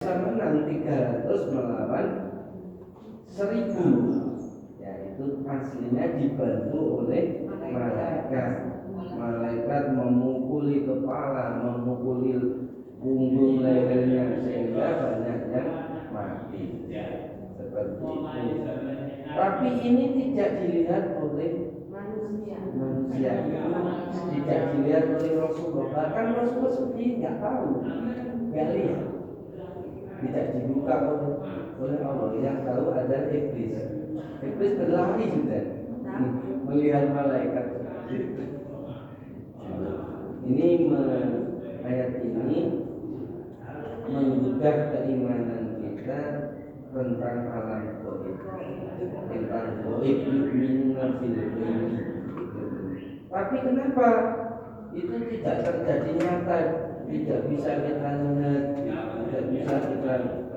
bisa menang 300 melawan 1000. Yaitu aslinya dibantu oleh malaikat. Malaikat memukuli kepala, memukuli punggung lehernya sehingga banyak yang mati. Seperti itu. Tapi ini tidak dilihat oleh manusia, tidak dilihat oleh Rasulullah. Bahkan Rasulullah sendiri nggak tahu, nggak lihat, tidak dibuka oleh Allah. Yang tahu adalah iblis. Iblis berlari sudah melihat malaikat. Ini ayat ini menggugah keimanan kita tentang alam gaib, tentang gaib yu'minuna bil ghaib. Tapi kenapa itu tidak terjadi nyata, tidak bisa kita lihat, tidak bisa kita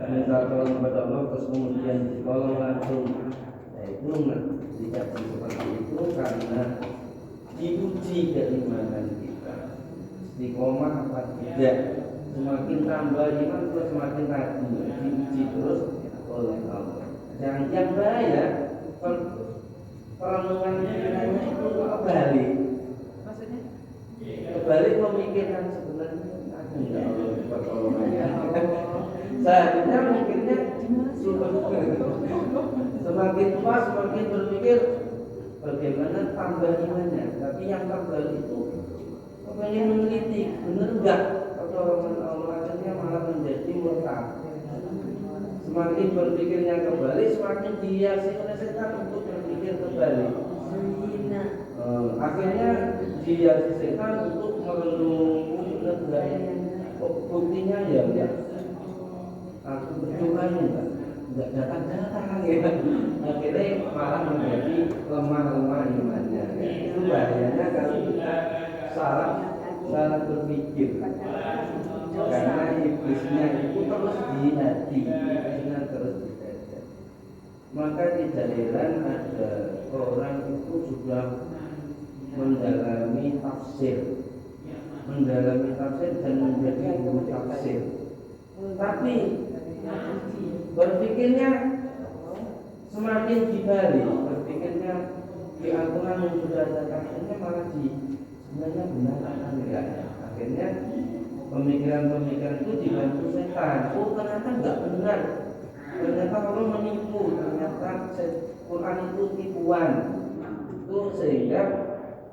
minta tolong kepada Allah terus kemudian ditolong langsung? Nah, itu tidak seperti itu karena diuji keimanan kita, istiqomah apa tidak. Semakin tambah iman terus semakin ragu, diuji terus oleh Allah. Yang bahaya perenungan pikirannya itu kebalik. Maksudnya? Kebalik memikirkan sebenarnya aku enggak Allah pertolongannya. Seharusnya mikirnya semakin tua semakin berpikir bagaimana tambah imannya. Tapi yang terbalik itu pengen meneliti benar enggak pertolongan Allah, akhirnya malah menjadi murtad. Semakin berpikirnya kembali, semakin dihiasi oleh setan untuk berpikir kembali. Akhirnya dihiasi setan untuk merenung benar enggak ya? Buktinya ya enggak. Aku berdoa enggak datang-datang ya. Akhirnya malah menjadi lemah imannya. Itu bahayanya kalau kita salah berpikir. Karena iblisnya itu terus di hati, iblisnya terus di dada. Maka tidak heran ada orang itu sudah mendalami tafsir dan menjadi guru tafsir. Tapi berpikirnya semakin dibalik, berpikirnya di Al-Quran yang sudah ada tafsirnya malah sebenarnya benar atau enggak. Akhirnya pemikiran-pemikiran itu dibantu setan. Oh ternyata enggak benar, ternyata Allah menipu, ternyata Quran itu tipuan. Itu sehingga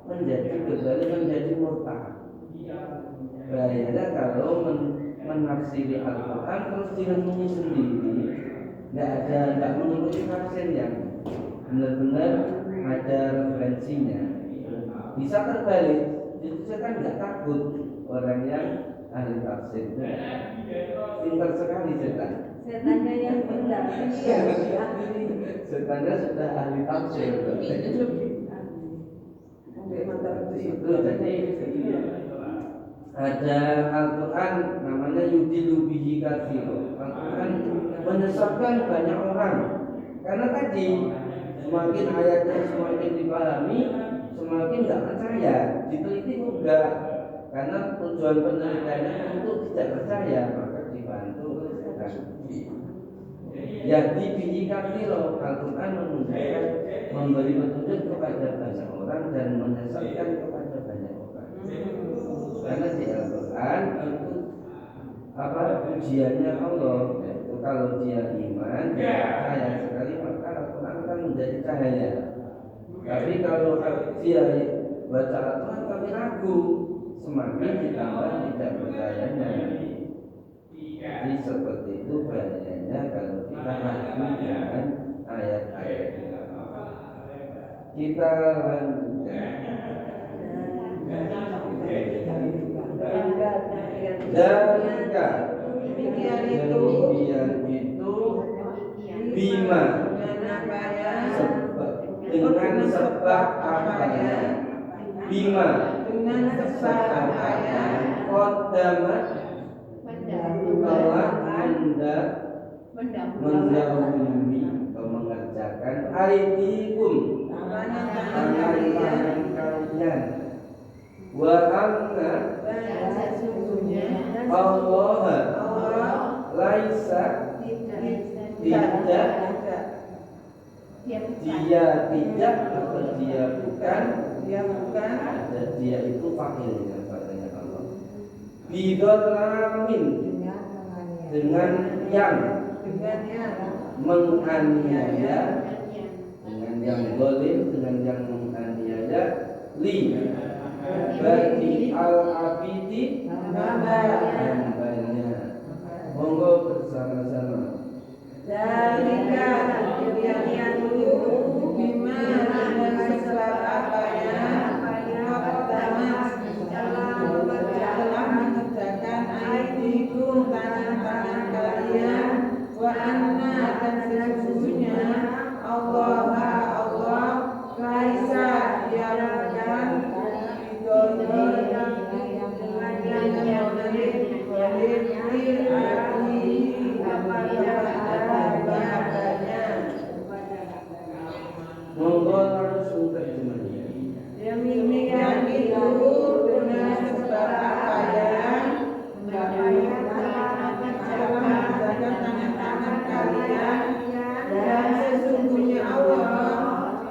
menjadi kembali menjadi murtad. Bahayanya kalau menafsiri Al-Quran terus direnungi sendiri, enggak mengikuti tafsir yang benar-benar ada referensinya, bisa terbalik. Itu setan enggak takut. Orang yang ahli tafsir itu pintar sekali setan. Setannya yang benar. Setannya sudah ahli tafsir. Itu jadi ada Al-Quran namanya yudilu bihi katsiro. Al-Quran menyesatkan banyak orang. Karena tadi semakin ayatnya semakin dipahami, semakin tidak percaya. Diteliti juga. Karena tujuan penelitiannya untuk tidak percaya, maka dibantu oleh setan. Jadi bihi katsiro, Al-Quran menunjukkan memberi petunjuk kepada banyak orang dan menyesatkan kepada banyak orang. Karena di Al-Quran itu ujiannya Allah. Yaitu kalau dia iman, dia percaya sekali, maka Al-Quran akan menjadi cahaya. Tapi kalau dia baca Al-Quran tapi ragu, semakin ditambah tidak percayanya. Jadi seperti itu bahayanya kalau kita ragu dengan ayat-ayat. Kita lanjutkan. Dalika demikian itu bima dengan sebab apanya bima dengan sebab apanya qaddamat telah mendahului atau mengerjakan aidikum tangan kalian wa anna Allah laisa tidak dia tidak atau dia bukan ada dia itu fakirnya padanya Allah bidolamin dengan yang menganiaya dengan yang zalim dengan yang menganiaya li bagi al-abidi hambanya. Monggo bersama-sama. Dalika yang itu bima dan sebab apanya telah mengerjakan aidikum tangan-tangan kalian wa anna dan sesungguhnya Allah laisa diharapkan monggo langsung terjemahnya. demikian itu dengan sebab apanya mengerjakan tangan-tangan kalian dan sesungguhnya Allah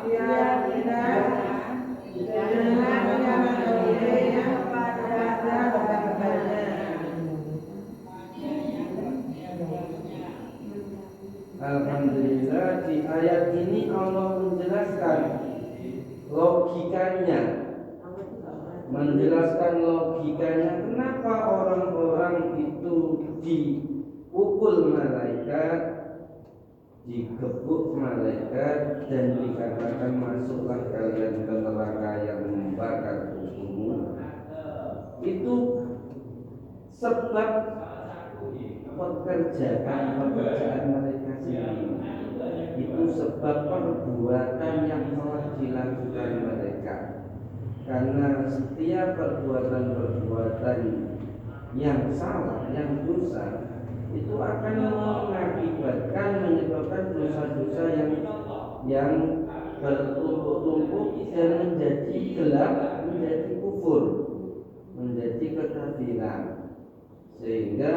dia tidak Alhamdulillah di ayat ini Allah menjelaskan logikanya kenapa orang-orang itu dipukul malaikat, digebuk malaikat dan dikatakan masuklah kalian ke neraka yang membakar tubuhmu. Itu sebab pekerjaan mereka sendiri. Itu sebab perbuatan yang telah dilakukan mereka. Karena setiap perbuatan yang salah, yang dosa, itu akan menyebabkan dosa-dosa yang bertumpuk-tumpuk dan menjadi gelap, menjadi kufur, menjadi kekafiran, sehingga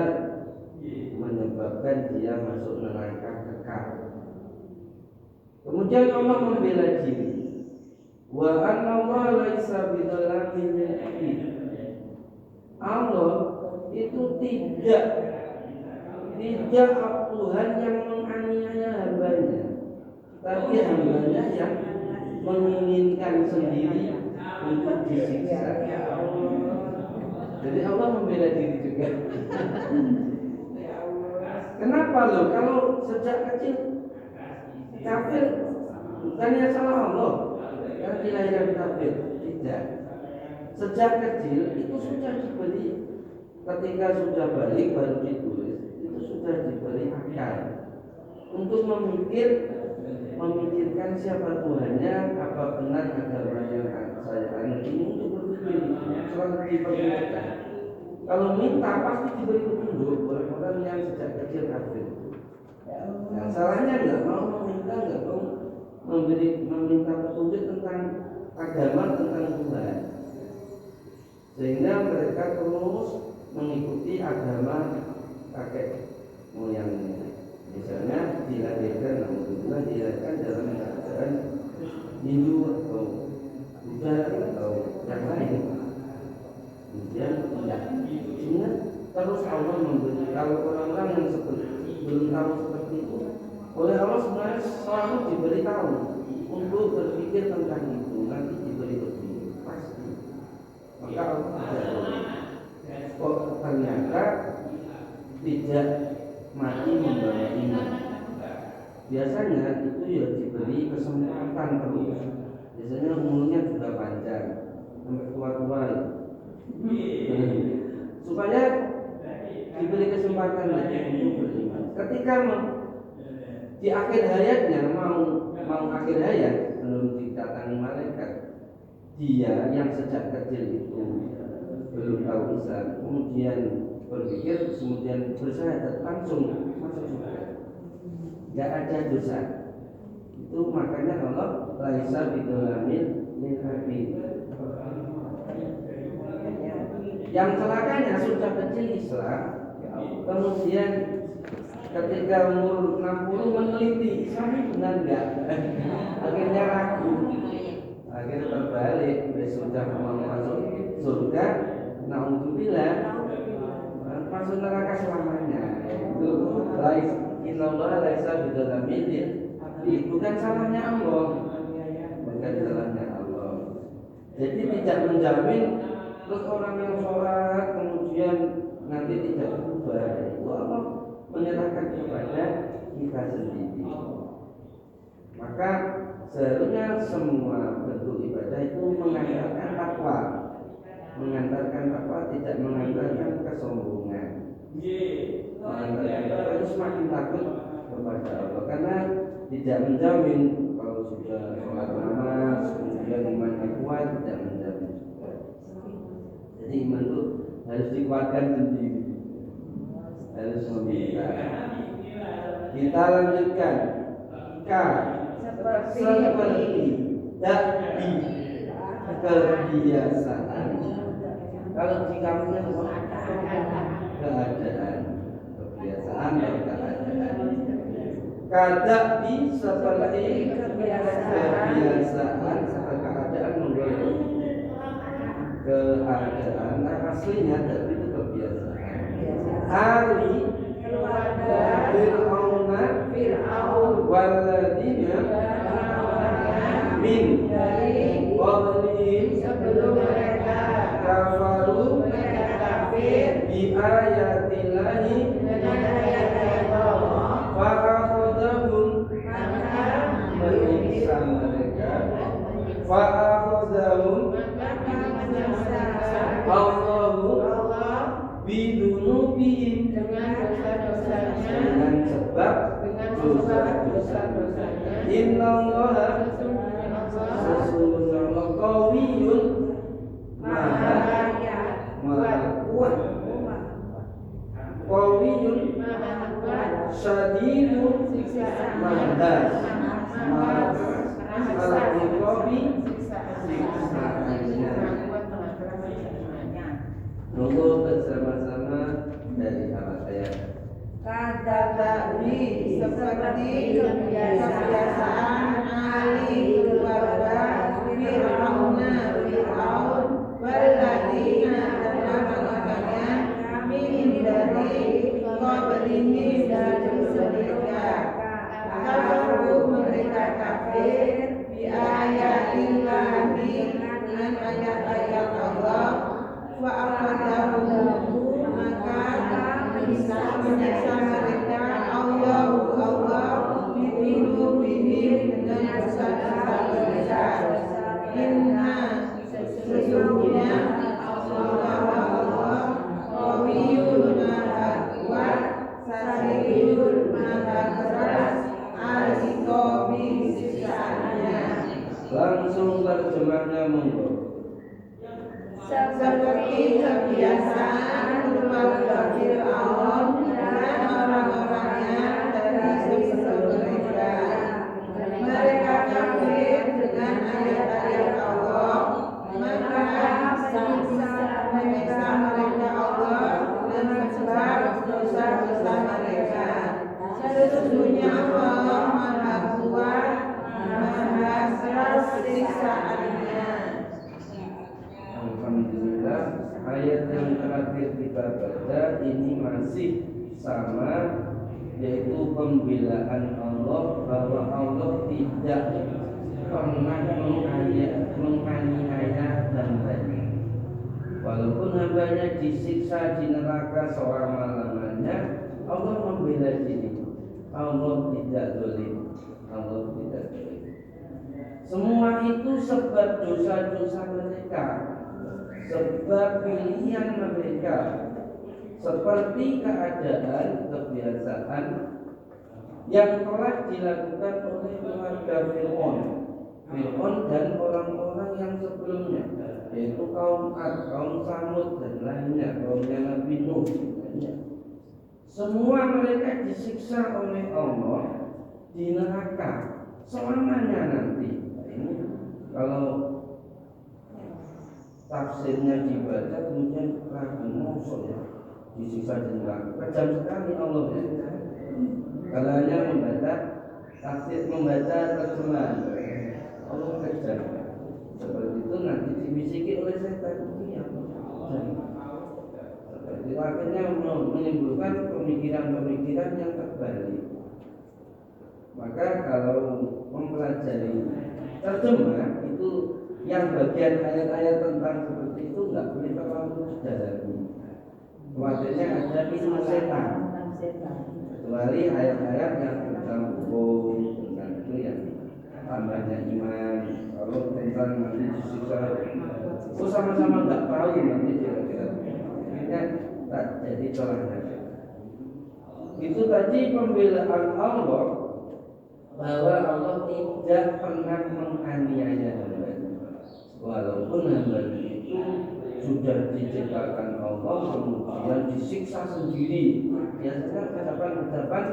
menyebabkan dia masuk neraka kekal. Kemudian Allah membela diri. Wa anna Allah laisa bidzalamin lil abid. Allah itu tidak Tuhan yang menganiaya hambanya, tapi hambanya yang menginginkan sendiri untuk disiksa. Jadi Allah membela diri juga. Kenapa loh? Kalau sejak kecil kafir bukannya salah Allah yang dilahirkan kafir, tidak. Sejak kecil itu sudah diberi, ketika sudah balik baru ditulis, itu sudah diberi akal untuk memikirkan siapa Tuhannya, apa benar agama yang saya anut ini, untuk berpikir selalu diperhatikan. Kalau minta pasti diberi petunjuk oleh orang yang sejak kecil kafir. Nah, salahnya nggak mau meminta, nggak mau meminta petunjuk tentang agama, tentang Tuhan, sehingga mereka terus mengikuti agama kakek moyangnya. Misalnya dilahirkan dalam keadaan Hindu atau Buddha atau yang lain. Kemudian ingat terus Allah memberi, kalau orang-orang yang belum tahu seperti itu, oleh Allah sebenarnya selalu diberitahu untuk berpikir tentang itu, nanti diberi petunjuk pasti. Maka Allah kok ternyata tidak mati membawa iman. Biasanya itu ya diberi kesempatan terus. Biasanya umurnya juga panjang sampai tua-tua supaya diberi kesempatan lagi untuk beriman. Ketika di akhir hayatnya mau akhir hayat belum didatangi malaikat, dia yang sejak kecil itu belum tahu Islam, kemudian berpikir, kemudian bersyahadat, langsung masuk surga, nggak ada dosa. Itu makanya Allah laisa bidzalamin lil abid. Yang celakanya sudah kecil Islam, kemudian ketika umur 60 meneliti Islam ini benar enggak? Akhirnya ragu, akhirnya terbalik, sudah mau masuk surga, naudzubillah, masuk neraka selamanya. Itu innallaha laisa bidzalamin, bukan salahnya Allah, bukan salahnya Allah. Jadi tidak menjamin terus orang yang sholat kemudian nanti tidak berubah, itu Allah menyerahkan kepada kita sendiri. Maka seharusnya semua bentuk ibadah itu mengantarkan takwa, tidak mengantarkan kesombongan. Mengantarkan takwa itu semakin takut kepada Allah, karena tidak menjamin kalau sudah sholat namaz kemudian imannya kuat, tidak menjamin juga. Jadi iman itu harus dikuatkan sendiri, harus meminta. Kita lanjutkan. Seperti dakbi kebiasaan. Kalau di kamunya keadaan, kebiasaan dan keadaan. Kadakbi seperti kebiasaan atau keadaan menurut keadaan. Aslinya dakbi itu kebiasaan. Ali keluarga Fir'aun waladina min qablihim sebelum mereka kafaru kafir bi ayatillahi dengan ayat Allah fa akhadhahum maka menyiksa mereka fa akhadhahum Allahu bidunubihim dengan dosa-dosanya, dengan sebab dosa-dosanya. Innallaha sesungguhnya Allah qawiyyun maha kuat, qawiyyun syadidun mandas al-iqabi siksaannya. Nunggu bersama-sama dari ayat. Kadakbi seperti kebiasaan ahli keluarga Fir'aun waladina dan orang-orangnya min dari qablihim dari mereka kafaru mereka kafir bi ayatillahi dengan ayat-ayat Allah wa akhadahum maka menyiksa mereka Allah bidunubihim dengan dosa-dosa mereka. Inna sesungguhnya Allah qawiyyun maha kuat syadidun maha keras al-iqabi siksaannya. Langsung terjemahnya monggo. Seperti kebiasaan keluarga Fir'aun dan orang-orangnya dari sebelum mereka. Mereka kafir dengan ayat-ayat Allah, maka menyiksa mereka Allah dan sebab dosa-dosa mereka. Sesungguhnya Allah maha kuat, maha keras siksaannya. Alhamdulillah, ayat yang terakhir kita baca ini masih sama, yaitu pembelaan Allah bahwa Allah tidak pernah menganiaya hambanya. Walaupun hambanya disiksa di neraka selama-lamanya, Allah membela diri. Allah tidak zalim. Allah tidak zalim. Semua itu sebab dosa-dosa mereka, sebab pilihan mereka, seperti keadaan kebiasaan yang telah dilakukan oleh keluarga Fir'aun dan orang-orang yang sebelumnya, yaitu kaum Ad, kaum Samud dan lainnya, kaumnya Nabi Nuh. Semua mereka disiksa oleh Allah di neraka selamanya nanti. Ini kalau tafsirnya dibaca kemudian ragu, maksud ya disiksa di neraka. Kejam sekali Allah ya. Kalau hanya membaca tafsir, membaca terjemahan, Allah kejar. Seperti itu nanti dibisiki oleh setan. Iya, seperti itu akhirnya menimbulkan pemikiran-pemikiran yang terbalik. Maka kalau mempelajari terjemah itu yang bagian ayat-ayat tentang seperti itu nggak boleh terlalu didalami. Khawatirnya ada ilmu setan. Kecuali ayat-ayat yang tentang hukum, tentang itu yang tambahnya iman. Kalau tentang nanti disiksa, sama-sama nggak tahu nanti kira-kira. Akhirnya tak jadi celana. Itu tadi pembelaan Allah bahwa Allah tidak pernah menganiaya hambanya. Walaupun hambanya itu sudah diciptakan Allah kemudian disiksa sendiri. Biasanya ucapan-ucapan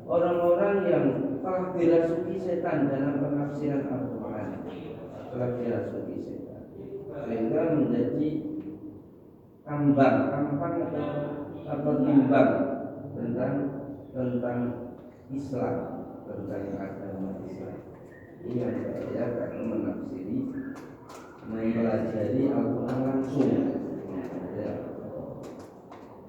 orang-orang yang telah dirasuki setan dalam penafsiran Al-Quran, telah dirasuki setan sehingga menjadi ambang atau timbang tentang Islam, tentang agama Islam. Ini yang saya karena menafsiri, mempelajari Al-Quran langsung. Ya.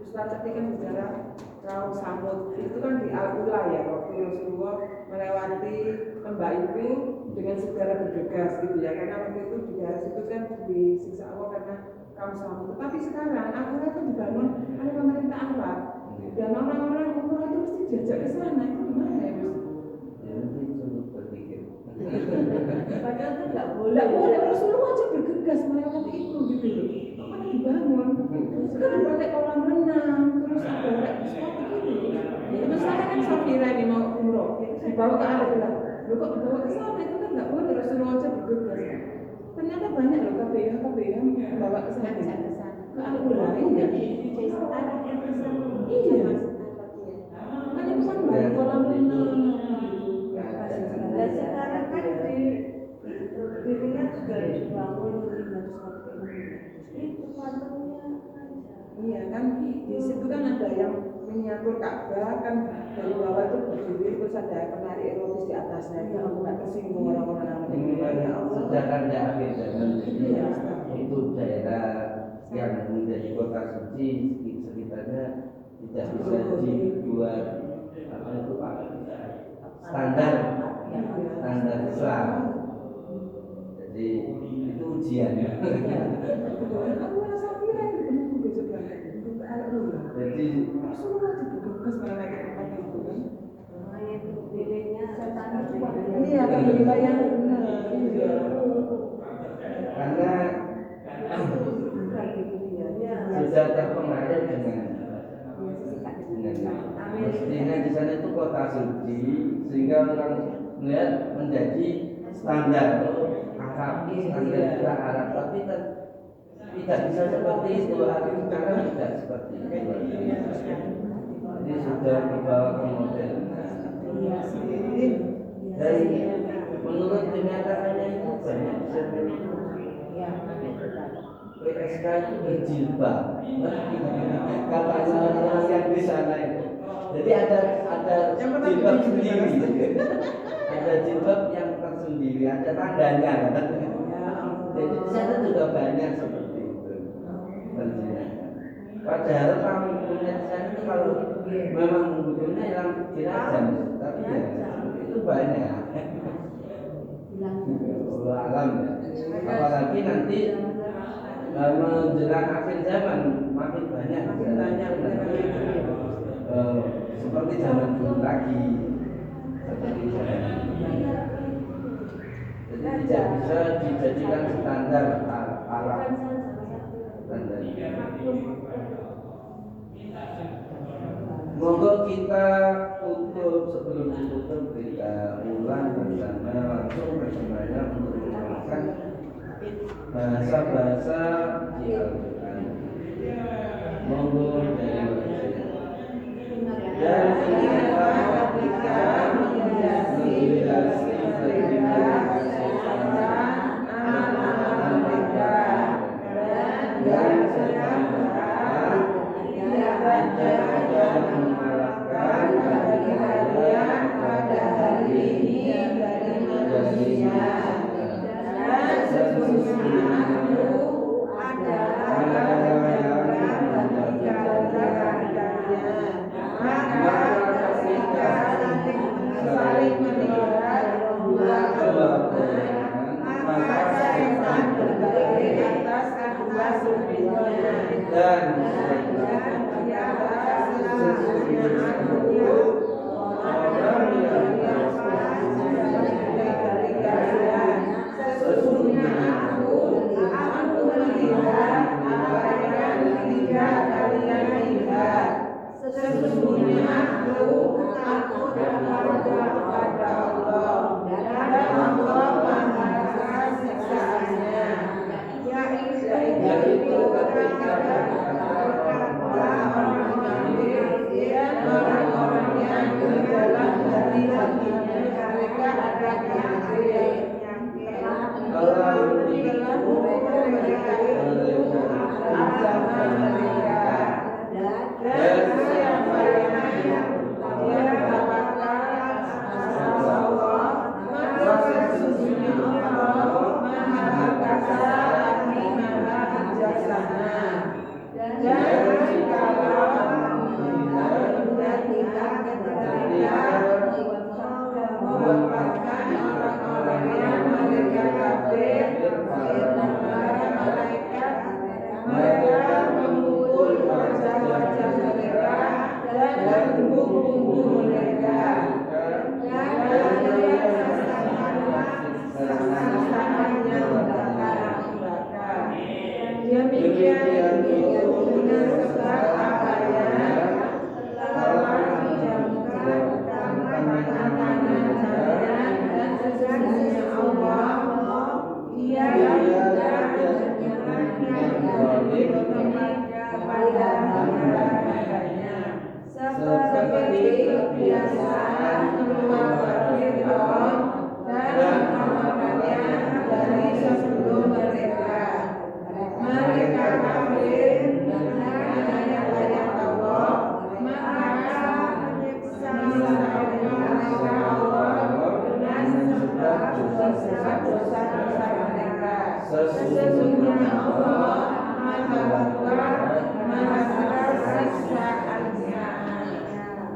Ustaz tadi kan bicara kaum Samud itu kan di Al-Ula ya, waktu Rasulullah melewati lembah itu dengan segera bergegas gitu ya, karena waktu itu di daerah situ kan disiksa Allah karena kaum Samud. Tetapi sekarang Al-Ula itu dibangun oleh pemerintah Arab dan orang-orang umur itu mesti diajak ke sana. Itu gimana ya Mas? Ya nanti coba berpikir. Padahal kan nggak boleh Rasulullah aja bergegas melewati itu gitu loh. Apa dibangun? Sekarang pakai kolam renang, terus pakai spot gitu. Terus saya kan Safira ini mau umroh, dibawa ke Al-Ula. Loh kok dibawa ke sana? Itu kan nggak boleh, Rasulullah aja bergegas. Ternyata banyak loh KPH bawa ke sana. Ke Al-Ula iya. Iya. Kan itu kan banyak kolam renang. Dan sekarang kan dirinya sudah dibangun itu pantungnya. Iya kan di situ kan ada yang menyatur Ka'bah kan dari bawah itu berdiri terus ada penarik erotis di atasnya itu nggak tersinggung orang-orang yang Sudah ada akhir zaman itu daerah yang menjadi kota suci sekitarnya tidak bisa dibuat apa itu Pak standar Islam. Jadi itu ujian. Aku rasa kira itu besok banget itu Al-Ula. Jadi Rasulullah juga bergegas melewati tempat itu kan. Itu pilihnya setan itu. Iya kan wilayah benar. Iya. karena sudah terpengaruh dengan mestinya di sana itu kota suci sehingga orang melihat menjadi standar Arab, standar kita Arab, tapi tidak bisa seperti itu. Karena tidak seperti itu. Ini sudah dibawa ke model. Dan menurut kenyataannya itu banyak PSK itu berjilbab. Katanya orang yang di sana itu. Jadi ada jilbab sendiri. Ada jilbab yang tersendiri, ada tandanya. Jadi di sana juga banyak seperti itu. Padahal kamu punya di sana itu kalau memang membutuhnya yang dirajam, tapi ya itu banyak. Allah alam ya. Apalagi nanti menjelang akhir zaman makin banyak. Seperti zaman dulu lagi. Jadi tidak bisa dijadikan standar alam. Monggo kita tutup, sebelum ditutup kita ulang bersama langsung bersemuanya untuk menggunakan bahasa-bahasa di Al-Quran. Monggo dari dan kita dan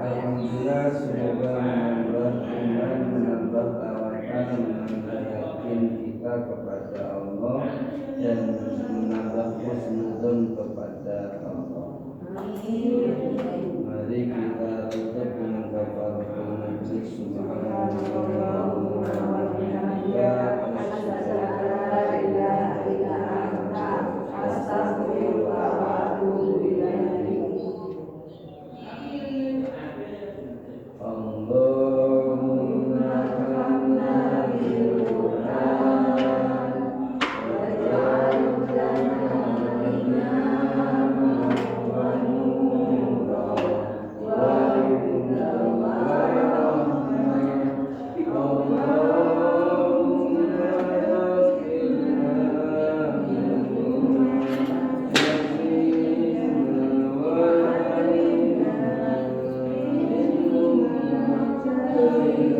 Alhamdulillah, semoga menambah iman, menambah tawakal, menambah yakin kita kepada Allah dan menambah husnudzon kepada Allah. Mari kita tutup dengan kafaratul majlis. Subhanallah wa bihamdihi, asyhadu an la ilaha illa anta, astaghfiruka wa atubu ilaik. Allahumma arhamna bil Qur'an waj'al lana imaman wa nuran wa hudan wa rahmah. Allahumma ighfirna wa